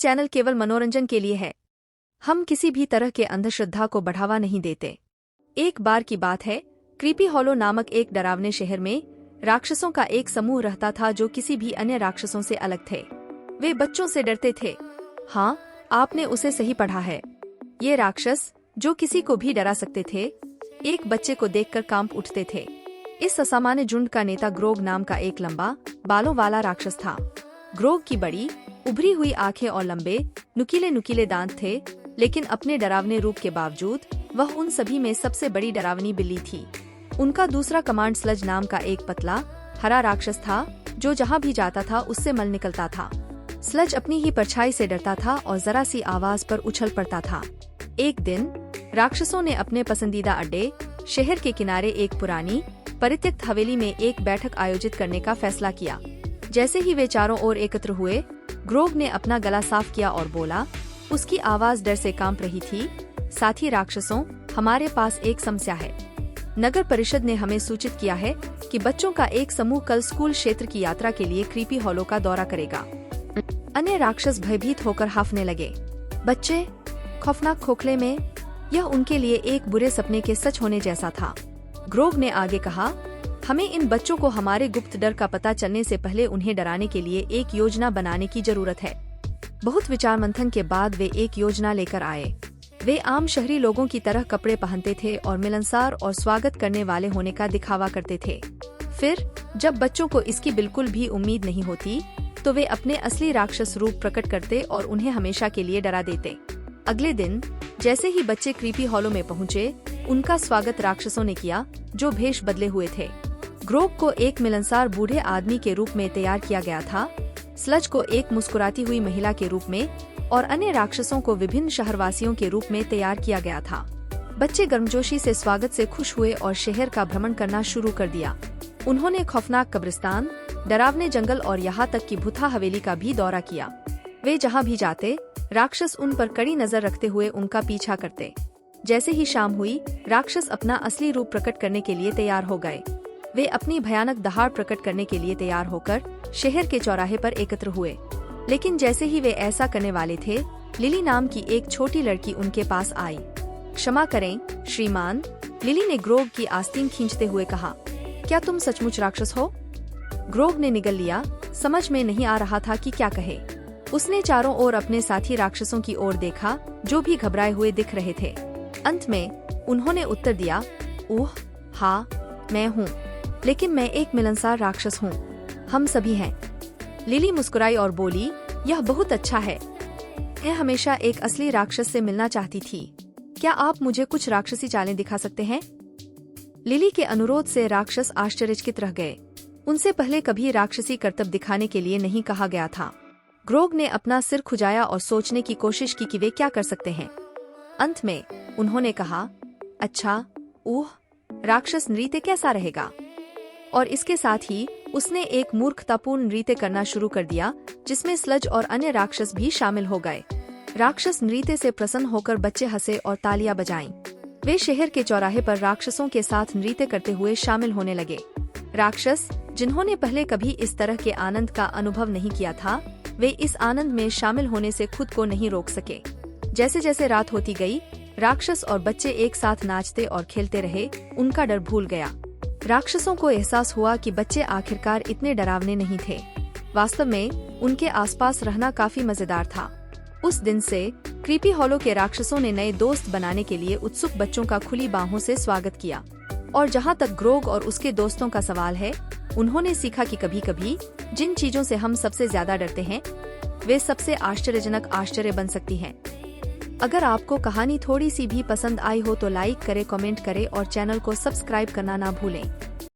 Channel केवल मनोरंजन के लिए है। हम किसी भी तरह के अंधश्रद्धा को बढ़ावा नहीं देते। एक बार की बात है, क्रीपी हॉलो नामक एक डरावने शहर में राक्षसों का एक समूह रहता था जो किसी भी अन्य राक्षसों से अलग थे। वे बच्चों से डरते थे। हाँ, आपने उसे सही पढ़ा है। ये राक्षस, जो किसी को भी डरा सकते थे, एक बच्चे को देखकर कांप उठते थे। इस असामान्य झुंड का नेता ग्रोग नाम का एक लंबा बालों वाला राक्षस था। ग्रोग की बड़ी उभरी हुई आंखें और लंबे नुकीले दांत थे, लेकिन अपने डरावने रूप के बावजूद वह उन सभी में सबसे बड़ी डरावनी बिल्ली थी। उनका दूसरा कमांड स्लज नाम का एक पतला हरा राक्षस था, जो जहाँ भी जाता था उससे मल निकलता था। स्लज अपनी ही परछाई से डरता था और जरा सी आवाज पर उछल पड़ता था। एक दिन राक्षसों ने अपने पसंदीदा अड्डे शहर के किनारे एक पुरानी परित्यक्त हवेली में एक बैठक आयोजित करने का फैसला किया। जैसे ही वे चारों ओर एकत्र हुए, ग्रोग ने अपना गला साफ किया और बोला। उसकी आवाज डर से कांप रही थी। साथी राक्षसों, हमारे पास एक समस्या है। नगर परिषद ने हमें सूचित किया है कि बच्चों का एक समूह कल स्कूल क्षेत्र की यात्रा के लिए क्रीपी हॉलो का दौरा करेगा। अन्य राक्षस भयभीत होकर हाफने लगे। बच्चे खौफनाक खोखले में, यह उनके लिए एक बुरे सपने के सच होने जैसा था। ग्रोग ने आगे कहा, हमें इन बच्चों को हमारे गुप्त डर का पता चलने से पहले उन्हें डराने के लिए एक योजना बनाने की जरूरत है। बहुत विचार मंथन के बाद वे एक योजना लेकर आए। वे आम शहरी लोगों की तरह कपड़े पहनते थे और मिलनसार और स्वागत करने वाले होने का दिखावा करते थे। फिर जब बच्चों को इसकी बिल्कुल भी उम्मीद नहीं होती, तो वे अपने असली राक्षस रूप प्रकट करते और उन्हें हमेशा के लिए डरा देते। अगले दिन जैसे ही बच्चे क्रीपी हॉलो में पहुँचे, उनका स्वागत राक्षसों ने किया, जो भेष बदले हुए थे। ग्रोग को एक मिलनसार बूढ़े आदमी के रूप में तैयार किया गया था, स्लज को एक मुस्कुराती हुई महिला के रूप में और अन्य राक्षसों को विभिन्न शहरवासियों के रूप में तैयार किया गया था। बच्चे गर्मजोशी से स्वागत से खुश हुए और शहर का भ्रमण करना शुरू कर दिया। उन्होंने खौफनाक कब्रिस्तान, डरावने जंगल और यहाँ तक कि भूथा हवेली का भी दौरा किया। वे जहाँ भी जाते, राक्षस उन पर कड़ी नजर रखते हुए उनका पीछा करते। जैसे ही शाम हुई, राक्षस अपना असली रूप प्रकट करने के लिए तैयार हो गए। वे अपनी भयानक दहाड़ प्रकट करने के लिए तैयार होकर शहर के चौराहे पर एकत्र हुए। लेकिन जैसे ही वे ऐसा करने वाले थे, लिली नाम की एक छोटी लड़की उनके पास आई। क्षमा करें श्रीमान, लिली ने ग्रोग की आस्तीन खींचते हुए कहा, क्या तुम सचमुच राक्षस हो? ग्रोग ने निगल लिया, समझ में नहीं आ रहा था कि क्या कहे। उसने चारों ओर अपने साथी राक्षसों की ओर देखा, जो भी घबराए हुए दिख रहे थे। अंत में उन्होंने उत्तर दिया, ओह हाँ, मैं हूँ, लेकिन मैं एक मिलनसार राक्षस हूँ। हम सभी हैं। लिली मुस्कुराई और बोली, यह बहुत अच्छा है। मैं हमेशा एक असली राक्षस से मिलना चाहती थी। क्या आप मुझे कुछ राक्षसी चालें दिखा सकते हैं? लिली के अनुरोध से राक्षस आश्चर्यचकित रह गए। उनसे पहले कभी राक्षसी करतब दिखाने के लिए नहीं कहा गया था। ग्रोग ने अपना सिर खुजाया और सोचने की कोशिश की कि वे क्या कर सकते हैं। अंत में उन्होंने कहा, अच्छा, ओह, राक्षस नृत्य कैसा रहेगा? और इसके साथ ही उसने एक मूर्खतापूर्ण नृत्य करना शुरू कर दिया, जिसमें स्लज और अन्य राक्षस भी शामिल हो गए। राक्षस नृत्य से प्रसन्न होकर बच्चे हंसे और तालियां बजाईं। वे शहर के चौराहे पर राक्षसों के साथ नृत्य करते हुए शामिल होने लगे। राक्षस, जिन्होंने पहले कभी इस तरह के आनंद का अनुभव नहीं किया था, वे इस आनंद में शामिल होने से खुद को नहीं रोक सके। जैसे जैसे रात होती गई, राक्षस और बच्चे एक साथ नाचते और खेलते रहे। उनका डर भूल गया। राक्षसों को एहसास हुआ कि बच्चे आखिरकार इतने डरावने नहीं थे। वास्तव में उनके आसपास रहना काफी मजेदार था। उस दिन से क्रीपी हॉलो के राक्षसों ने नए दोस्त बनाने के लिए उत्सुक बच्चों का खुली बाहों से स्वागत किया। और जहाँ तक ग्रोग और उसके दोस्तों का सवाल है, उन्होंने सीखा कि कभी कभी जिन चीजों से हम सबसे ज्यादा डरते हैं, वे सबसे आश्चर्यजनक आश्चर्य बन सकती हैं। अगर आपको कहानी थोड़ी सी भी पसंद आई हो तो लाइक करें, कमेंट करें और चैनल को सब्सक्राइब करना ना भूलें।